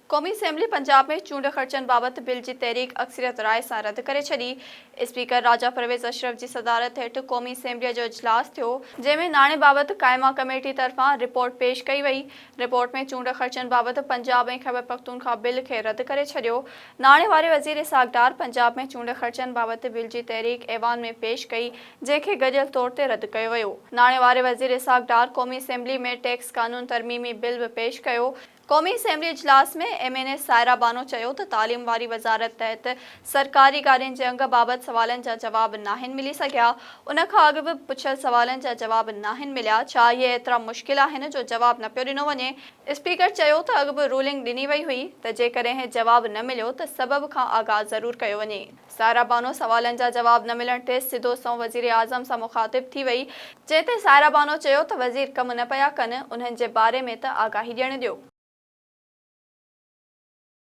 क़ौमी असेंबली पंजाब में चूंड ख़र्चनि बाबति बिल जी तहरीक अक्सरियत राय सां रद्द करे छॾी। स्पीकर राजा परवेज़ अशरफ जी सदारत हेठि क़ौमी असेंबलीअ जो इजलास थियो, जंहिंमें नाणे बाबति क़ाइमा कमेटी तरफ़ां रिपोर्ट पेश कई वई। रिपोर्ट में चूंड ख़र्चनि बाबति पंजाब ऐं ख़ैबर पख्तूनख्वा बिल खे रद्द करे छॾियो। नाणे वारे वज़ीर इसहाक़ डार पंजाब में चूंड ख़र्चनि बाबति बिल जी तहरीक ऐवान में पेश कई, जंहिंखे गॾियल तौर ते रद्द कयो वियो। नाणे वारे वज़ीर इसहाक़ डार क़ौमी असेंबली में टैक्स कानून तरमीमी बिल बि पेश कयो। क़ौमी असेंबली इजलास में MNA सायरा बानो चयो त तालीम वारी वज़ारत तहत सरकारी गाॾियुनि जे अंग बाबति सवालनि जा जवाब नाहिनि मिली सघिया। उन खां अॻु बि पुछियल सवालनि जा जवाब नाहिनि मिलिया। छा इहे एतिरा मुश्किल आहिनि जो जवाब न पियो ॾिनो वञे? स्पीकर चयो त अॻु बि रूलिंग ॾिनी वई हुई त जेकॾहिं जवाब न मिलियो त सबब खां आगाज़ ज़रूरु कयो वञे। सायरा बानो सवालनि जा जवाब न मिलण ते सिधो संओं वज़ीर आज़म सां मुख़ातिब थी वई, जंहिं ते सायरा बानो चयो त वज़ीर कम न पिया कनि, उन्हनि जे बारे में त आगाही ॾियणु ॾियो।